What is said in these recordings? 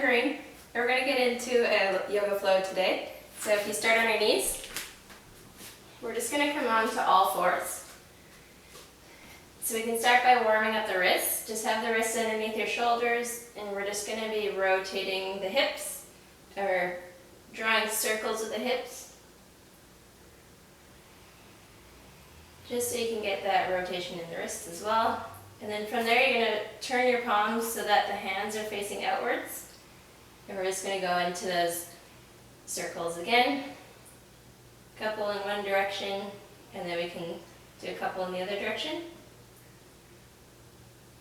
Corine, and we're going to get into a yoga flow today. So if you start on your knees, we're just going to come on to all fours. So we can start by warming up the wrists. Just have the wrists underneath your shoulders, and we're just going to be rotating the hips, or drawing circles with the hips, just so you can get that rotation in the wrists as well. And then from there, you're going to turn your palms so that the hands are facing outwards. And we're just going to go into those circles again. A couple in one direction, and then we can do a couple in the other direction.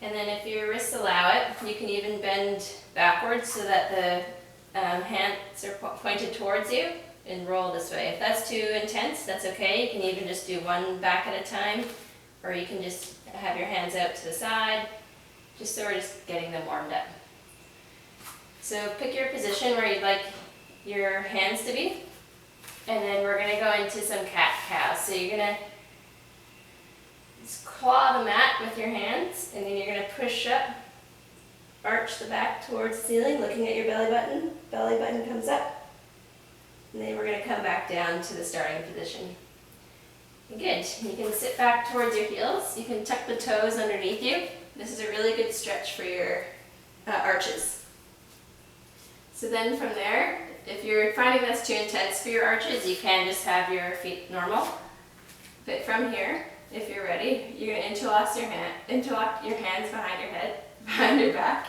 And then if your wrists allow it, you can even bend backwards so that the hands are pointed towards you and roll this way. If that's too intense, that's okay. You can even just do one back at a time, or you can just have your hands out to the side, just so we're just getting them warmed up. So pick your position where you'd like your hands to be, and then we're going to go into some cat-cow. So you're going to just claw the mat with your hands, and then you're going to push up, arch the back towards the ceiling, looking at your belly button. Belly button comes up, and then we're going to come back down to the starting position. Good. You can sit back towards your heels. You can tuck the toes underneath you. This is a really good stretch for your arches. So then from there, if you're finding this too intense for your arches, you can just have your feet normal. But from here, if you're ready, you're going to interlock your hands behind your head, behind your back.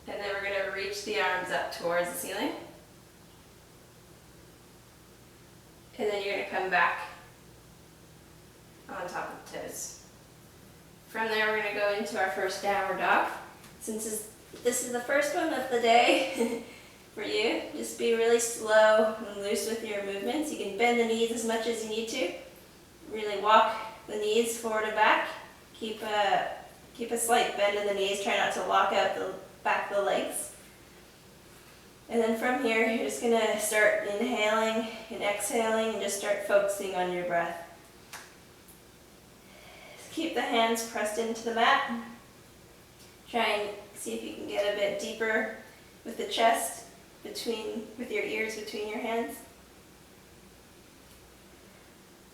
And then we're going to reach the arms up towards the ceiling. And then you're going to come back on top of the toes. From there, we're going to go into our first downward dog. Since this is the first one of the day for you, just be really slow and loose with your movements. You can bend the knees as much as you need to. Really walk the knees forward and back. Keep a slight bend in the knees. Try not to lock out the back of the legs. And then from here, you're just going to start inhaling and exhaling and just start focusing on your breath. Keep the hands pressed into the mat. Try and see if you can get a bit deeper with the chest, with your ears between your hands.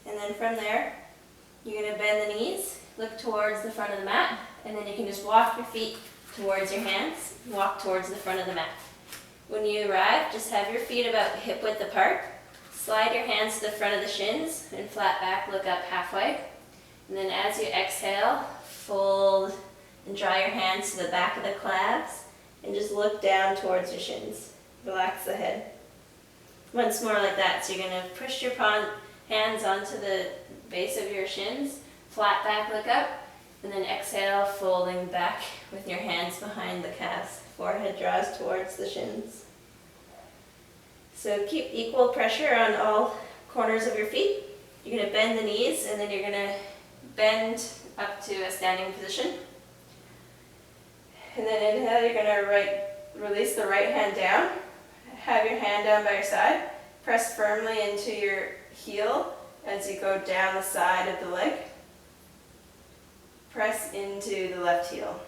And then from there, you're going to bend the knees, look towards the front of the mat, and then you can just walk your feet towards your hands, walk towards the front of the mat. When you arrive, just have your feet about hip width apart. Slide your hands to the front of the shins and flat back, look up halfway. And then as you exhale, fold and draw your hands to the back of the calves and just look down towards your shins. Relax the head. Once more like that. So you're going to push your hands onto the base of your shins, flat back, look up, and then exhale, folding back with your hands behind the calves. Forehead draws towards the shins. So keep equal pressure on all corners of your feet. You're going to bend the knees, and then you're going to bend up to a standing position. And then inhale, you're going to release the right hand down. Have your hand down by your side. Press firmly into your heel as you go down the side of the leg. Press into the left heel.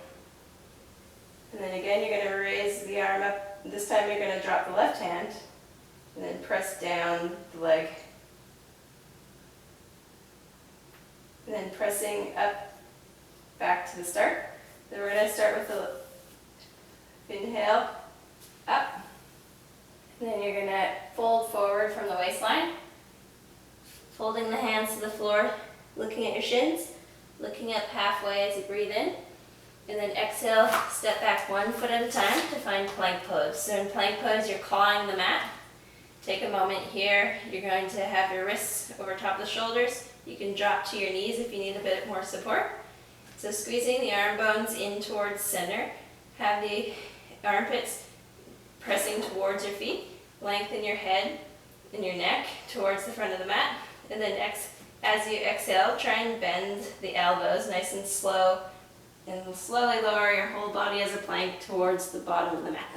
And then again, you're going to raise the arm up. This time you're going to drop the left hand and then press down the leg. And then pressing up, back to the start. Then we're going to start with the inhale, up. And then you're going to fold forward from the waistline, folding the hands to the floor, looking at your shins, looking up halfway as you breathe in. And then exhale, step back 1 foot at a time to find plank pose. So in plank pose, you're clawing the mat. Take a moment here. You're going to have your wrists over top of the shoulders. You can drop to your knees if you need a bit more support. So squeezing the arm bones in towards center. Have the armpits pressing towards your feet. Lengthen your head and your neck towards the front of the mat. And then as you exhale, try and bend the elbows nice and slow. And slowly lower your whole body as a plank towards the bottom of the mat.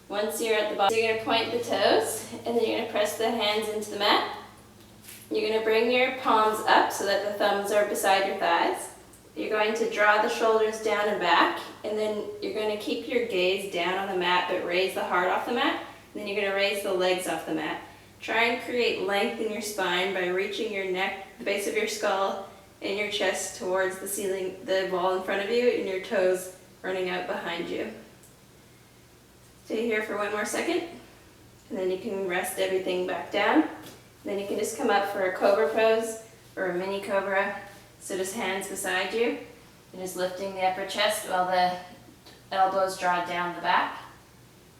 Once you're at the bottom, you're going to point the toes, and then you're going to press the hands into the mat. You're going to bring your palms up so that the thumbs are beside your thighs. You're going to draw the shoulders down and back, and then you're going to keep your gaze down on the mat, but raise the heart off the mat. And then you're going to raise the legs off the mat. Try and create length in your spine by reaching your neck, the base of your skull, and your chest towards the ceiling, the wall in front of you, and your toes running out behind you. Stay here for one more second, and then you can rest everything back down. Then you can just come up for a cobra pose or a mini cobra. So just hands beside you, and just lifting the upper chest while the elbows draw down the back.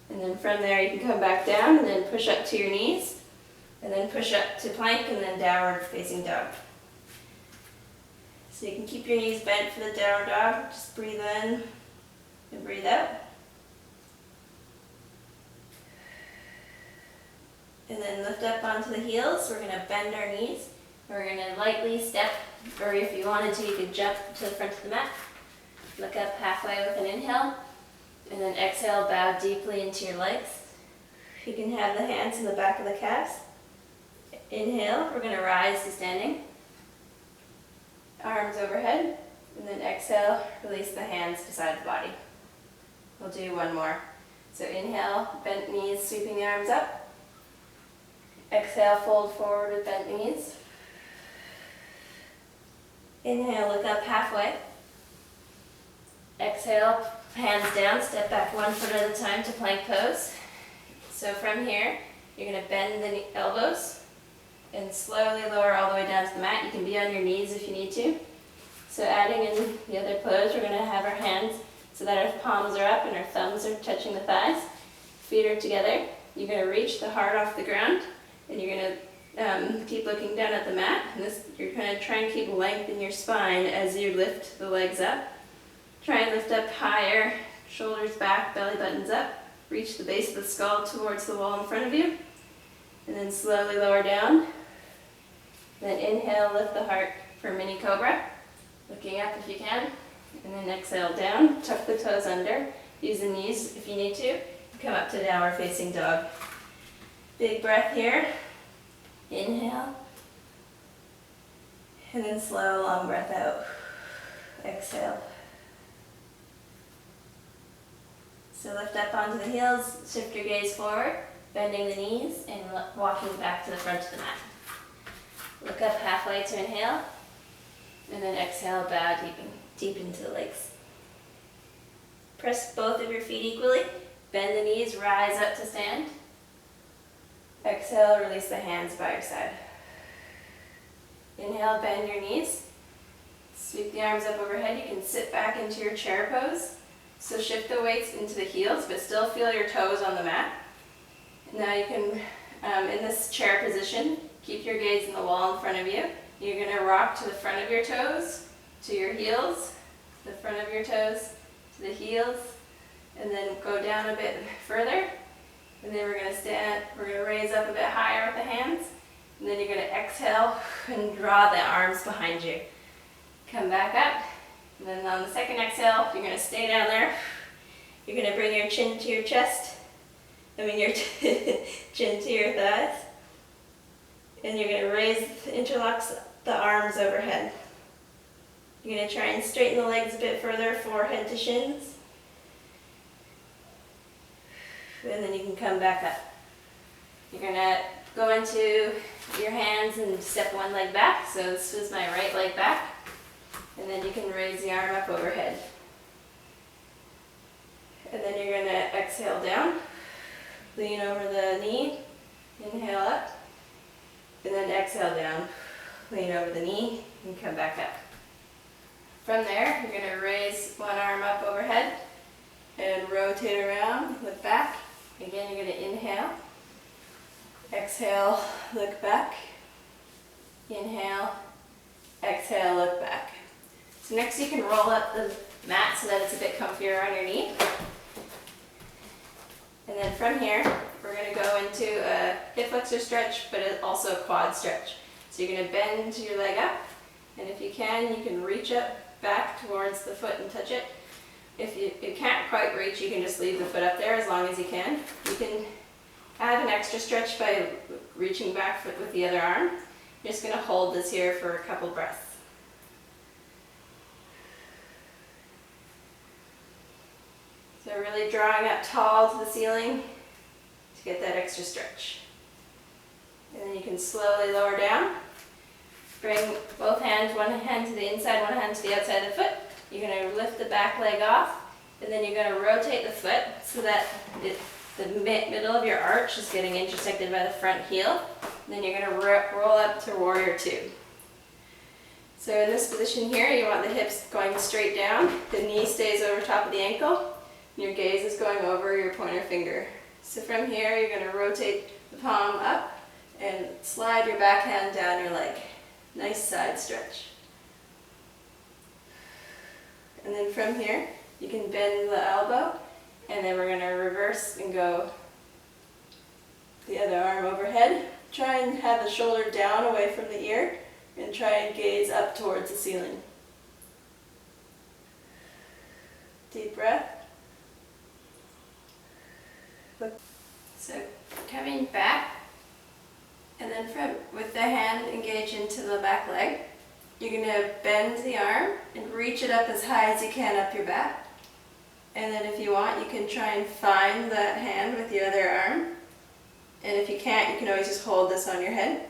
And then from there you can come back down and then push up to your knees, and then push up to plank, and then downward facing dog. So you can keep your knees bent for the downward dog. Just breathe in and breathe out. And then lift up onto the heels. We're going to bend our knees. We're going to lightly step, or if you wanted to, you could jump to the front of the mat. Look up halfway with an inhale, and then exhale, bow deeply into your legs. You can have the hands in the back of the calves. Inhale, we're going to rise to standing. Arms overhead, and then exhale, release the hands beside the body. We'll do one more. So inhale, bent knees, sweeping the arms up. Exhale, fold forward with bent knees. Inhale, look up halfway. Exhale, hands down, step back 1 foot at a time to plank pose. So from here, you're going to bend the elbows and slowly lower all the way down to the mat. You can be on your knees if you need to. So adding in the other pose, we're going to have our hands so that our palms are up and our thumbs are touching the thighs. Feet are together. You're going to reach the heart off the ground, and you're going to keep looking down at the mat. And you're going to try and keep length in your spine as you lift the legs up. Try and lift up higher, shoulders back, belly buttons up. Reach the base of the skull towards the wall in front of you. And then slowly lower down. Then inhale, lift the heart for mini cobra. Looking up if you can. And then exhale down, tuck the toes under. Use the knees if you need to. Come up to downward facing dog. Big breath here. Inhale. And then slow, long breath out. Exhale. So lift up onto the heels, shift your gaze forward, bending the knees, and walking back to the front of the mat. Look up halfway to inhale, and then exhale, bow deep into the legs. Press both of your feet equally, bend the knees, rise up to stand. Exhale, release the hands by your side. Inhale, bend your knees. Sweep the arms up overhead. You can sit back into your chair pose. So shift the weights into the heels, but still feel your toes on the mat. Now you can, in this chair position, keep your gaze in the wall in front of you. You're going to rock to the front of your toes, to your heels, the front of your toes, to the heels, and then go down a bit further. And then we're going to stand, we're going to raise up a bit higher with the hands. And then you're going to exhale and draw the arms behind you. Come back up. And then on the second exhale, you're going to stay down there. You're going to bring your chin to your chest. Your chin to your thighs. And you're going to raise, interlock the arms overhead. You're going to try and straighten the legs a bit further, forehead to shins. And then you can come back up. You're going to go into your hands and step one leg back. So this is my right leg back. And then you can raise the arm up overhead. And then you're going to exhale down. Lean over the knee. Inhale up. And then exhale down. Lean over the knee and come back up. From there, you're going to raise one arm up overhead and rotate around, look back. Again, you're going to inhale. Exhale, look back. Inhale. Exhale, look back. So next you can roll up the mat so that it's a bit comfier on your knee. And then from here, we're going to go into a hip flexor stretch, but also a quad stretch. So you're going to bend your leg up, and if you can reach up back towards the foot and touch it. If you can't quite reach, you can just leave the foot up there as long as you can. You can add an extra stretch by reaching back with the other arm. You're just going to hold this here for a couple breaths. drawing up tall to the ceiling to get that extra stretch. And then you can slowly lower down. Bring both hands, one hand to the inside, one hand to the outside of the foot. You're going to lift the back leg off, and then you're going to rotate the foot so that the middle of your arch is getting intersected by the front heel. And then you're going to roll up to warrior two. So in this position here, you want the hips going straight down, the knee stays over top of the ankle, and your gaze is going over your pointer finger. So from here, you're going to rotate the palm up and slide your back hand down your leg. Nice side stretch. And then from here, you can bend the elbow, and then we're going to reverse and go the other arm overhead. Try and have the shoulder down away from the ear, and try and gaze up towards the ceiling. Deep breath. So coming back, and then with the hand engaged into the back leg, you're going to bend the arm and reach it up as high as you can up your back. And then if you want, you can try and find that hand with your other arm. And if you can't, you can always just hold this on your head.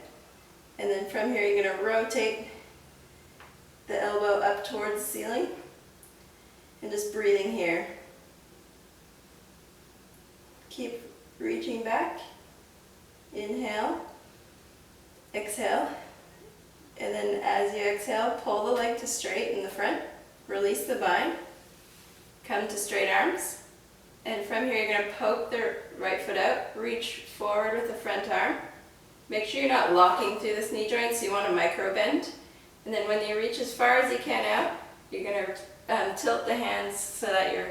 And then from here, you're going to rotate the elbow up towards the ceiling and just breathing here. Keep reaching back. Inhale, exhale, and then as you exhale, pull the leg to straight in the front, release the bind, come to straight arms, and from here you're going to poke the right foot out, reach forward with the front arm. Make sure you're not locking through this knee joint, so you want to micro bend. And then when you reach as far as you can out, you're going to tilt the hands so that your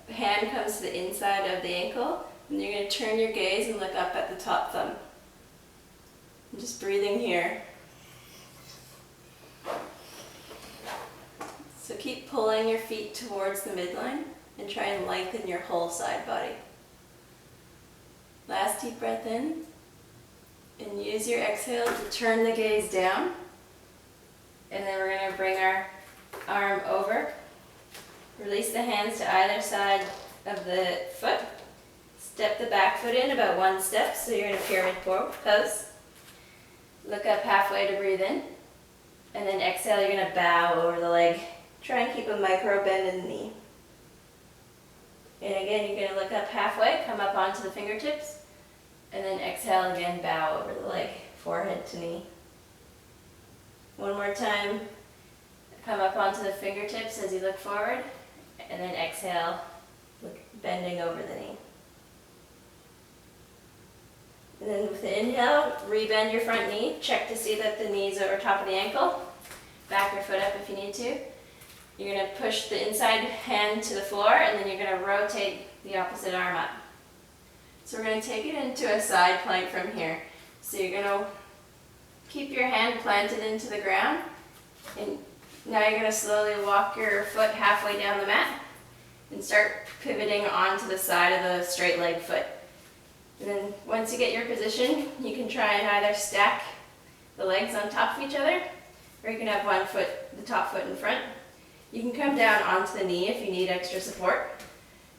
hand comes to the inside of the ankle, and you're going to turn your gaze and look up at the top thumb. And just breathing here. So keep pulling your feet towards the midline and try and lengthen your whole side body. Last deep breath in. And use your exhale to turn the gaze down. And then we're going to bring our arm over. Release the hands to either side of the foot. Step the back foot in about one step, so you're in a pyramid pose. Look up halfway to breathe in. And then exhale, you're going to bow over the leg. Try and keep a micro bend in the knee. And again, you're going to look up halfway, come up onto the fingertips. And then exhale again, bow over the leg, forehead to knee. One more time, come up onto the fingertips as you look forward, and then exhale, bending over the knee. And then with the inhale, rebend your front knee, check to see that the knee's over top of the ankle. Back your foot up if you need to. You're going to push the inside hand to the floor, and then you're going to rotate the opposite arm up. So we're going to take it into a side plank from here. So you're going to keep your hand planted into the ground, and now you're going to slowly walk your foot halfway down the mat and start pivoting onto the side of the straight leg foot. And then once you get your position, you can try and either stack the legs on top of each other, or you can have one foot, the top foot in front. You can come down onto the knee if you need extra support,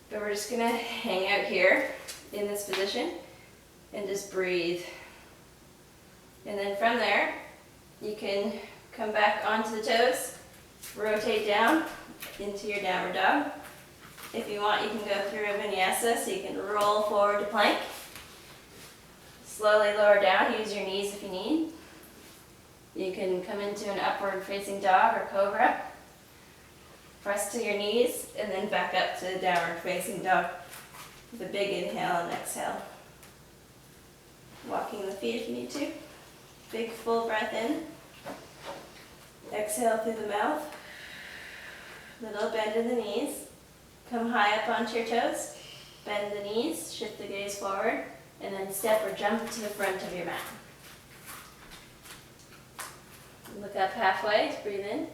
but we're just going to hang out here in this position and just breathe. And then from there, you can come back onto the toes, rotate down into your downward dog. If you want, you can go through a vinyasa, so you can roll forward to plank. Slowly lower down, use your knees if you need. You can come into an upward facing dog or cobra. Press to your knees and then back up to downward facing dog with a big inhale and exhale. Walking the feet if you need to. Big full breath in. Exhale through the mouth. Little bend in the knees. Come high up onto your toes. Bend the knees, shift the gaze forward, and then step or jump to the front of your mat. Look up halfway, breathe in.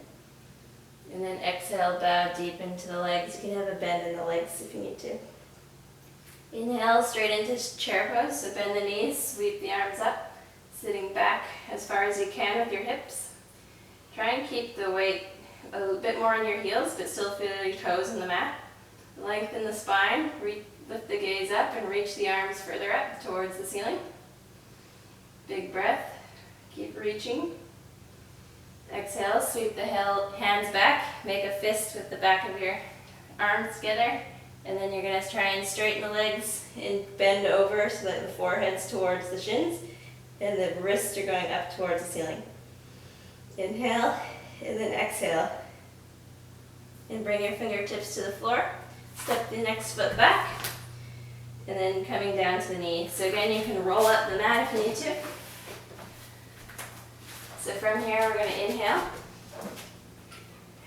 And then exhale, bow deep into the legs. You can have a bend in the legs if you need to. Inhale, straight into chair pose, so bend the knees, sweep the arms up, sitting back as far as you can with your hips. Try and keep the weight a little bit more on your heels, but still feel your toes in the mat. Lengthen the spine, lift the gaze up and reach the arms further up towards the ceiling. Big breath, keep reaching. Exhale, sweep the hands back, make a fist with the back of your arms together, and then you're going to try and straighten the legs and bend over so that the forehead's towards the shins and the wrists are going up towards the ceiling. Inhale, and then exhale. And bring your fingertips to the floor. Step the next foot back, and then coming down to the knee. So again, you can roll up the mat if you need to. So from here, we're going to inhale,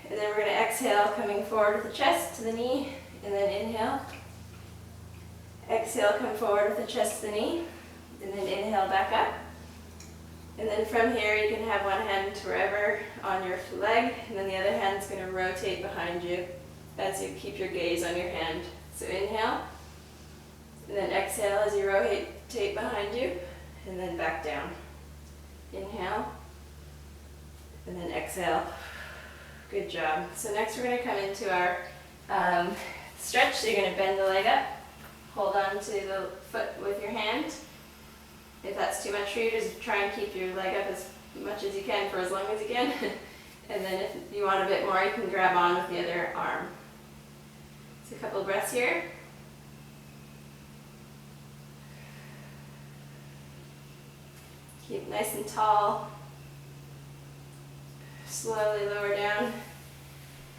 and then we're going to exhale, coming forward with the chest to the knee, and then inhale. Exhale, come forward with the chest to the knee, and then inhale back up. And then from here, you can have one hand wherever on your leg, and then the other hand's going to rotate behind you as you keep your gaze on your hand. So inhale, and then exhale as you rotate behind you, and then back down. Inhale, and then exhale. Good job. So next we're going to come into our stretch. So you're going to bend the leg up, hold on to the foot with your hand. If that's too much for you, just try and keep your leg up as much as you can for as long as you can. And then if you want a bit more, you can grab on with the other arm. So a couple of breaths here. Keep nice and tall. Slowly lower down.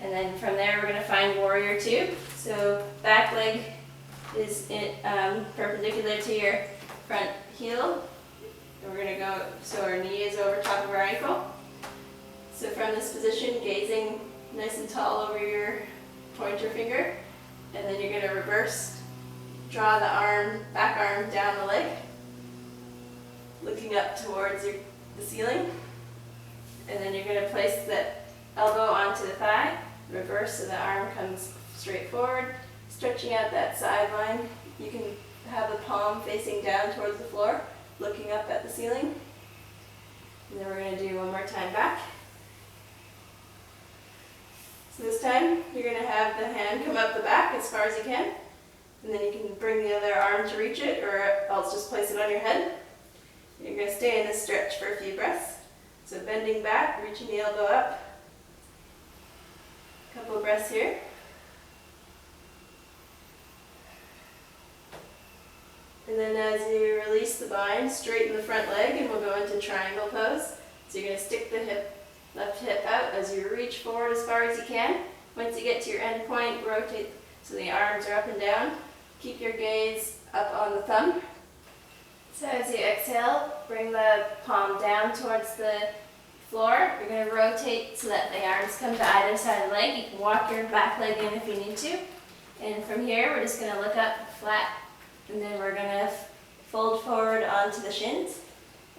And then from there, we're going to find warrior two. So back leg is perpendicular to your front heel. And we're going to go so our knee is over top of our ankle. So from this position, gazing nice and tall over your pointer finger. And then you're going to reverse, draw the arm, back arm down the leg, looking up towards the ceiling. And then you're going to place the elbow onto the thigh, reverse so the arm comes straight forward, stretching out that side line. You can have the palm facing down towards the floor, looking up at the ceiling. And then we're going to do one more time back. So this time, you're going to have the hand come up the back as far as you can. And then you can bring the other arm to reach it, or else just place it on your head. And you're going to stay in this stretch for a few breaths. So bending back, reaching the elbow up. A couple of breaths here. And then as you release the bind, straighten the front leg and we'll go into triangle pose. So you're going to stick the left hip out as you reach forward as far as you can. Once you get to your end point, rotate so the arms are up and down. Keep your gaze up on the thumb. So as you exhale, bring the palm down towards the floor. You're going to rotate so that the arms come to either side of the leg. You can walk your back leg in if you need to. And from here, we're just going to look up flat. And then we're going to fold forward onto the shins.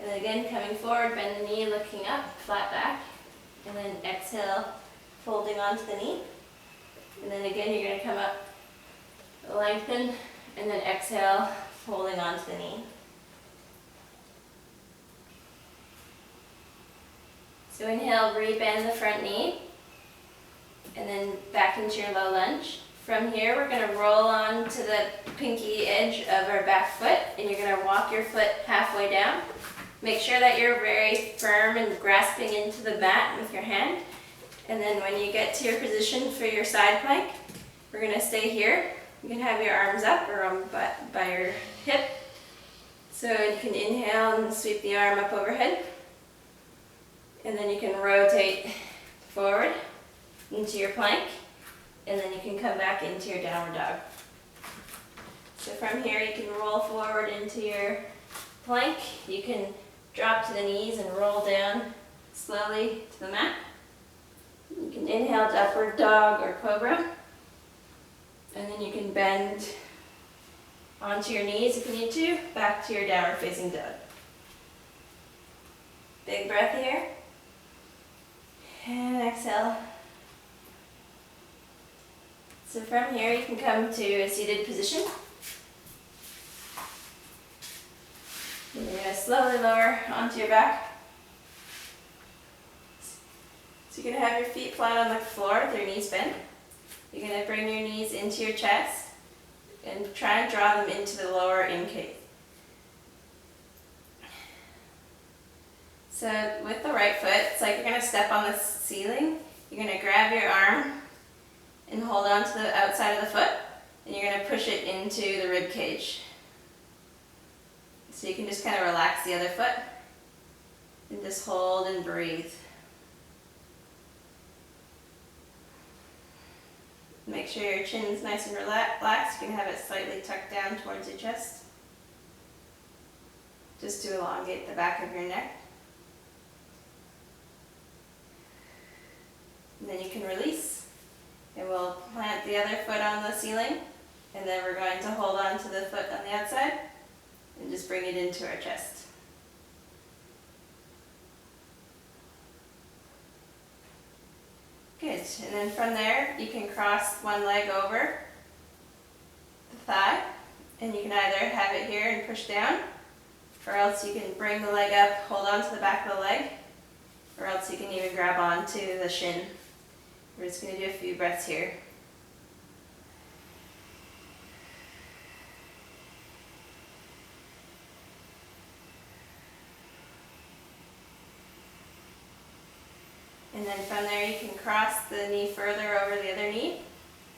And then again, coming forward, bend the knee, looking up, flat back. And then exhale, folding onto the knee. And then again, you're going to come up, lengthen, and then exhale, folding onto the knee. So inhale, rebend the front knee, and then back into your low lunge. From here, we're going to roll on to the pinky edge of our back foot, and you're going to walk your foot halfway down. Make sure that you're very firm and grasping into the mat with your hand. And then when you get to your position for your side plank, we're going to stay here. You can have your arms up or by your hip. So you can inhale and sweep the arm up overhead. And then you can rotate forward into your plank. And then you can come back into your downward dog. So from here you can roll forward into your plank. You can drop to the knees and roll down slowly to the mat. You can inhale to upward dog or cobra. And then you can bend onto your knees if you need to, back to your downward facing dog. Big breath here. And exhale. So from here you can come to a seated position. And you're going to slowly lower onto your back. So you're going to have your feet flat on the floor with your knees bent. You're going to bring your knees into your chest and try and draw them into the lower in cage. So with the right foot, it's like you're going to step on the ceiling. You're going to grab your arm and hold on to the outside of the foot, and you're going to push it into the rib cage. So you can just kind of relax the other foot and just hold and breathe. Make sure your chin's nice and relaxed. You can have it slightly tucked down towards your chest, just to elongate the back of your neck. And then you can release, and we'll plant the other foot on the ceiling, and then we're going to hold on to the foot on the outside and just bring it into our chest. Good, and then from there you can cross one leg over the thigh, and you can either have it here and push down, or else you can bring the leg up, hold on to the back of the leg, or else you can even grab onto the shin. We're just going to do a few breaths here. And then from there you can cross the knee further over the other knee,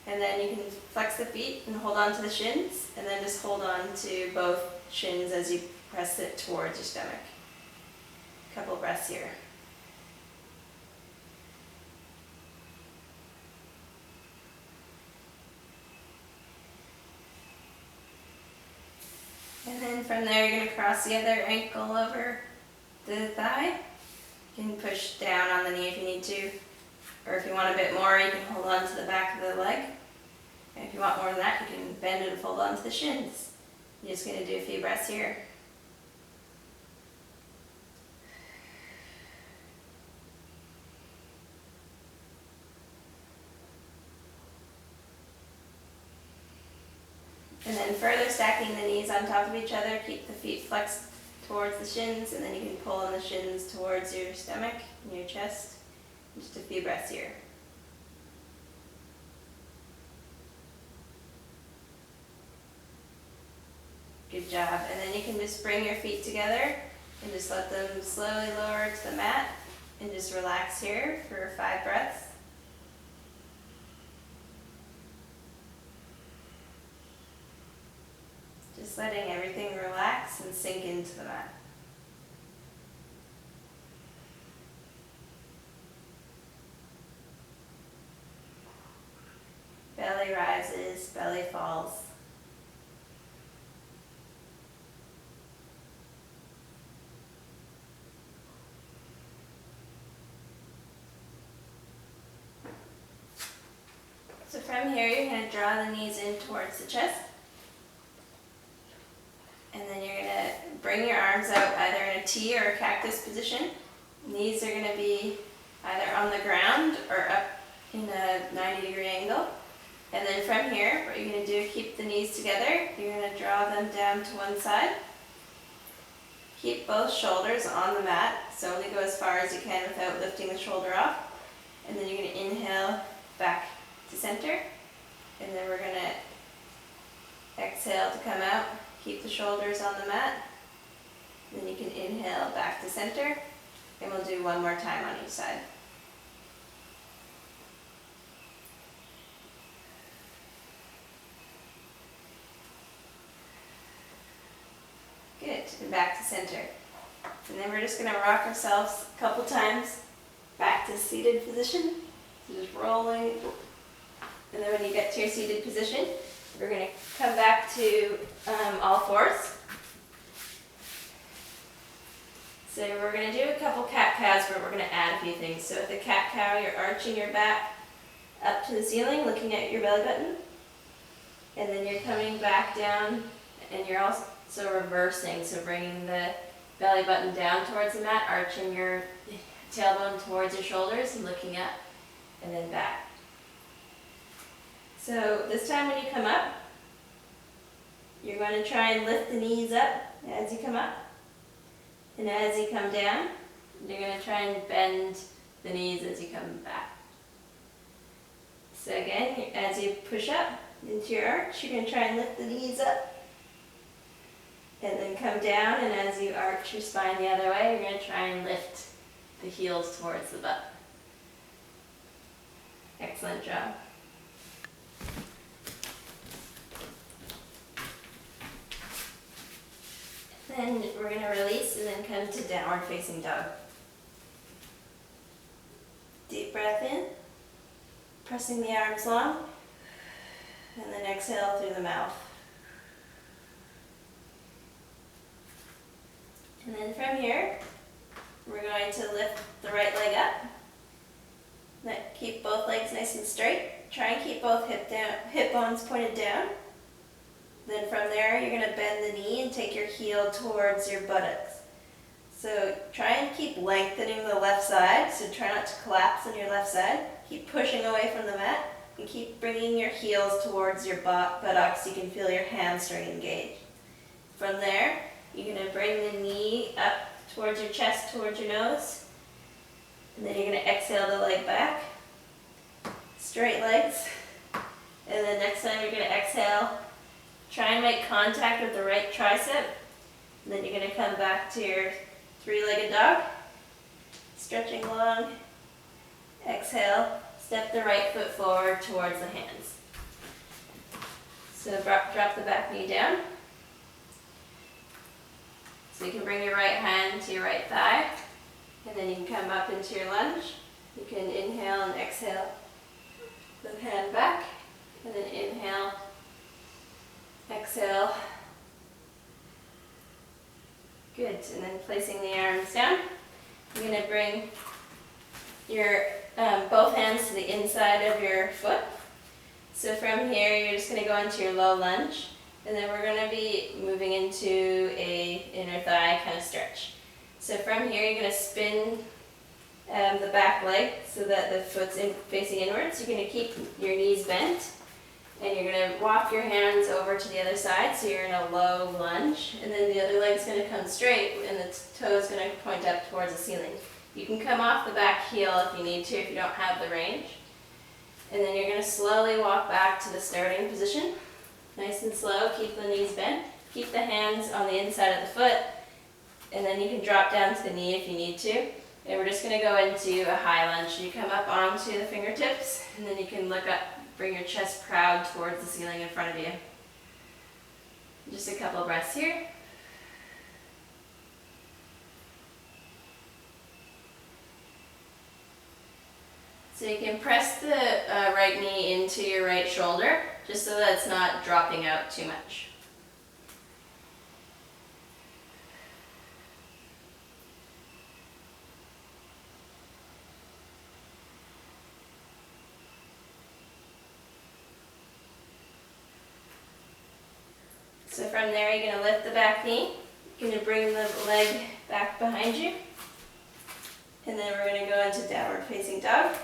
and then you can flex the feet and hold on to the shins, and then just hold on to both shins as you press it towards your stomach. A couple breaths here. And then from there you're going to cross the other ankle over the thigh. You can push down on the knee if you need to, or if you want a bit more, you can hold on to the back of the leg. And if you want more than that, you can bend and fold onto the shins. You're just going to do a few breaths here. And then further stacking the knees on top of each other, keep the feet flexed towards the shins, and then you can pull on the shins towards your stomach and your chest. Just a few breaths here. Good job. And then you can just bring your feet together and just let them slowly lower to the mat, and just relax here for 5 breaths. Just letting everything relax and sink into the mat. Belly rises, belly falls. So from here, you're going to draw the knees in towards the chest. And then you're going to bring your arms out either in a T or a cactus position. Knees are going to be either on the ground or up in a 90-degree angle. And then from here, what you're going to do, keep the knees together. You're going to draw them down to one side. Keep both shoulders on the mat, so only go as far as you can without lifting the shoulder off. And then you're going to inhale back to center. And then we're going to exhale to come out. Keep the shoulders on the mat. Then you can inhale back to center. And we'll do one more time on each side. Good, and back to center. And then we're just going to rock ourselves a couple times back to seated position. So just rolling. And then when you get to your seated position, we're going to come back to all fours. So we're going to do a couple cat-cows where we're going to add a few things. So with the cat-cow, you're arching your back up to the ceiling, looking at your belly button. And then you're coming back down, and you're also reversing. So bringing the belly button down towards the mat, arching your tailbone towards your shoulders, and looking up, and then back. So this time when you come up, you're going to try and lift the knees up as you come up. And as you come down, you're going to try and bend the knees as you come back. So again, as you push up into your arch, you're going to try and lift the knees up. And then come down, and as you arch your spine the other way, you're going to try and lift the heels towards the butt. Excellent job. Then we're going to release and then come to downward facing dog. Deep breath in, pressing the arms long, and then exhale through the mouth. And then from here, we're going to lift the right leg up. Keep both legs nice and straight. Try and keep both hip bones pointed down. Then from there, you're going to bend the knee and take your heel towards your buttocks. So try and keep lengthening the left side, so try not to collapse on your left side. Keep pushing away from the mat, and keep bringing your heels towards your buttocks so you can feel your hamstring engage. From there, you're going to bring the knee up towards your chest, towards your nose, and then you're going to exhale the leg back. Straight legs. And then next time you're going to exhale, try and make contact with the right tricep. And then you're going to come back to your three-legged dog. Stretching long. Exhale. Step the right foot forward towards the hands. So drop the back knee down. So you can bring your right hand to your right thigh. And then you can come up into your lunge. You can inhale and exhale. The hand back. And then inhale. Exhale. Good. And then placing the arms down. You're going to bring your both hands to the inside of your foot. So from here, you're just going to go into your low lunge. And then we're going to be moving into a inner thigh kind of stretch. So from here, you're going to spin the back leg so that the foot's facing inwards. You're going to keep your knees bent. And you're going to walk your hands over to the other side, so you're in a low lunge. And then the other leg's going to come straight, and the toe's going to point up towards the ceiling. You can come off the back heel if you need to, if you don't have the range. And then you're going to slowly walk back to the starting position. Nice and slow, keep the knees bent. Keep the hands on the inside of the foot, and then you can drop down to the knee if you need to. And we're just going to go into a high lunge. You come up onto the fingertips, and then you can look up. Bring your chest proud towards the ceiling in front of you. Just a couple of breaths here. So you can press the right knee into your right shoulder, just so that it's not dropping out too much. So from there, you're going to lift the back knee. You're going to bring the leg back behind you. And then we're going to go into downward facing dog.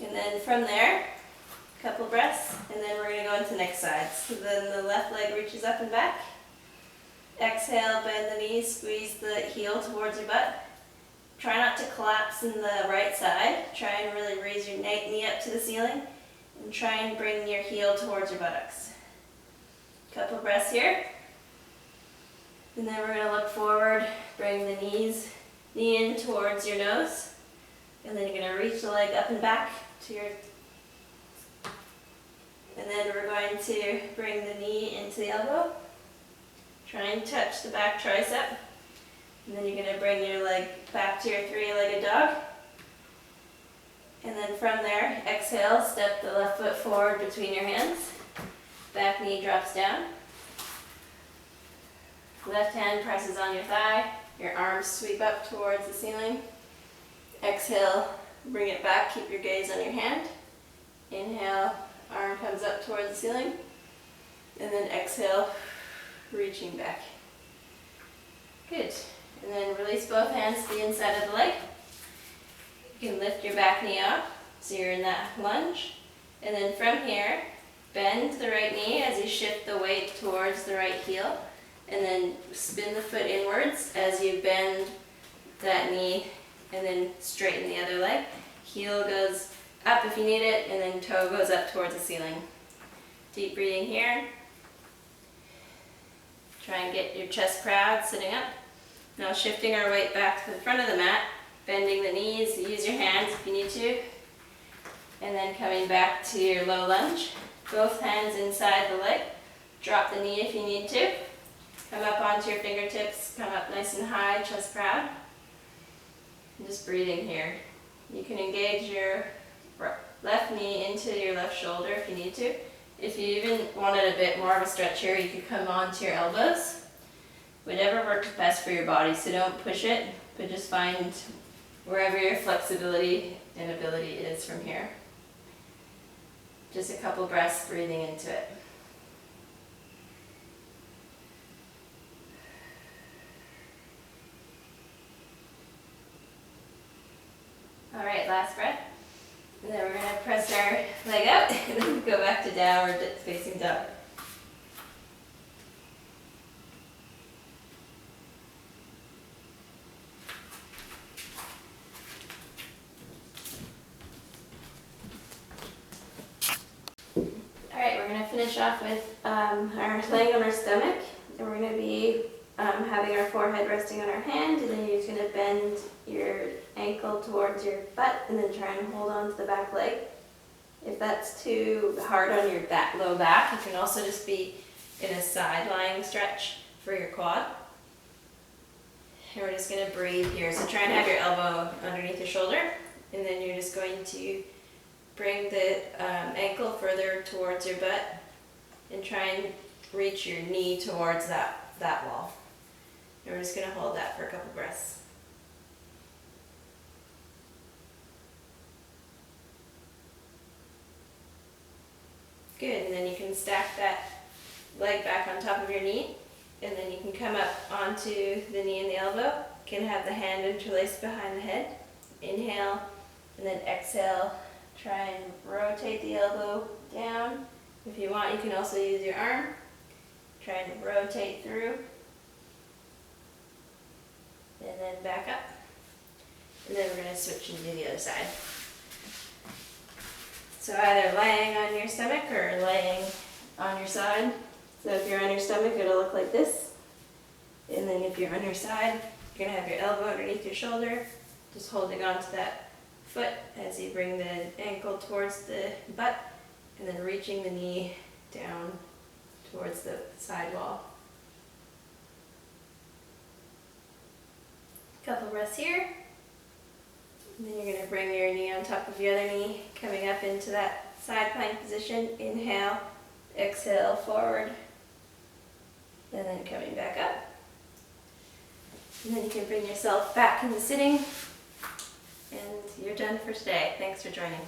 And then from there, a couple breaths, and then we're going to go into next side. So then the left leg reaches up and back. Exhale, bend the knees, squeeze the heel towards your butt. Try not to collapse in the right side. Try and really raise your knee up to the ceiling. And try and bring your heel towards your buttocks. Couple breaths here. And then we're going to look forward, bring the knee in towards your nose. And then you're going to reach the leg up and back to your... And then we're going to bring the knee into the elbow. Try and touch the back tricep. And then you're going to bring your leg back to your three-legged dog. And then from there, exhale, step the left foot forward between your hands. Back knee drops down. Left hand presses on your thigh. Your arms sweep up towards the ceiling. Exhale, bring it back. Keep your gaze on your hand. Inhale, arm comes up towards the ceiling. And then exhale, reaching back. Good. And then release both hands to the inside of the leg. You can lift your back knee up, so you're in that lunge. And then from here, bend the right knee as you shift the weight towards the right heel. And then spin the foot inwards as you bend that knee, and then straighten the other leg. Heel goes up if you need it, and then toe goes up towards the ceiling. Deep breathing here. Try and get your chest proud, sitting up. Now shifting our weight back to the front of the mat, bending the knees, use your hands if you need to. And then coming back to your low lunge. Both hands inside the leg. Drop the knee if you need to. Come up onto your fingertips, come up nice and high, chest proud. And just breathing here. You can engage your left knee into your left shoulder if you need to. If you even wanted a bit more of a stretch here, you could come onto your elbows. Whatever works best for your body, so don't push it, but just find wherever your flexibility and ability is from here. Just a couple breaths breathing into it. All right, last breath. And then we're going to press our leg out and then go back to downward facing dog. Alright, we're going to finish off with our laying on our stomach, and we're going to be having our forehead resting on our hand, and then you're just going to bend your ankle towards your butt and then try and hold on to the back leg. If that's too hard on your low back, you can also just be in a side lying stretch for your quad. And we're just going to breathe here. So try and have your elbow underneath your shoulder, and then you're just going to bring the ankle further towards your butt and try and reach your knee towards that wall. And we're just going to hold that for a couple breaths. Good, and then you can stack that leg back on top of your knee, and then you can come up onto the knee and the elbow. You can have the hand interlaced behind the head. Inhale, and then exhale. Try and rotate the elbow down. If you want, you can also use your arm. Try and rotate through. And then back up. And then we're going to switch and do the other side. So either laying on your stomach or laying on your side. So if you're on your stomach, it'll look like this. And then if you're on your side, you're going to have your elbow underneath your shoulder, just holding on to that foot as you bring the ankle towards the butt, and then reaching the knee down towards the side wall. Couple breaths here. And then you're going to bring your knee on top of your other knee, coming up into that side plank position. Inhale, exhale, forward, and then coming back up. And then you can bring yourself back into sitting, and you're done for today. Thanks for joining.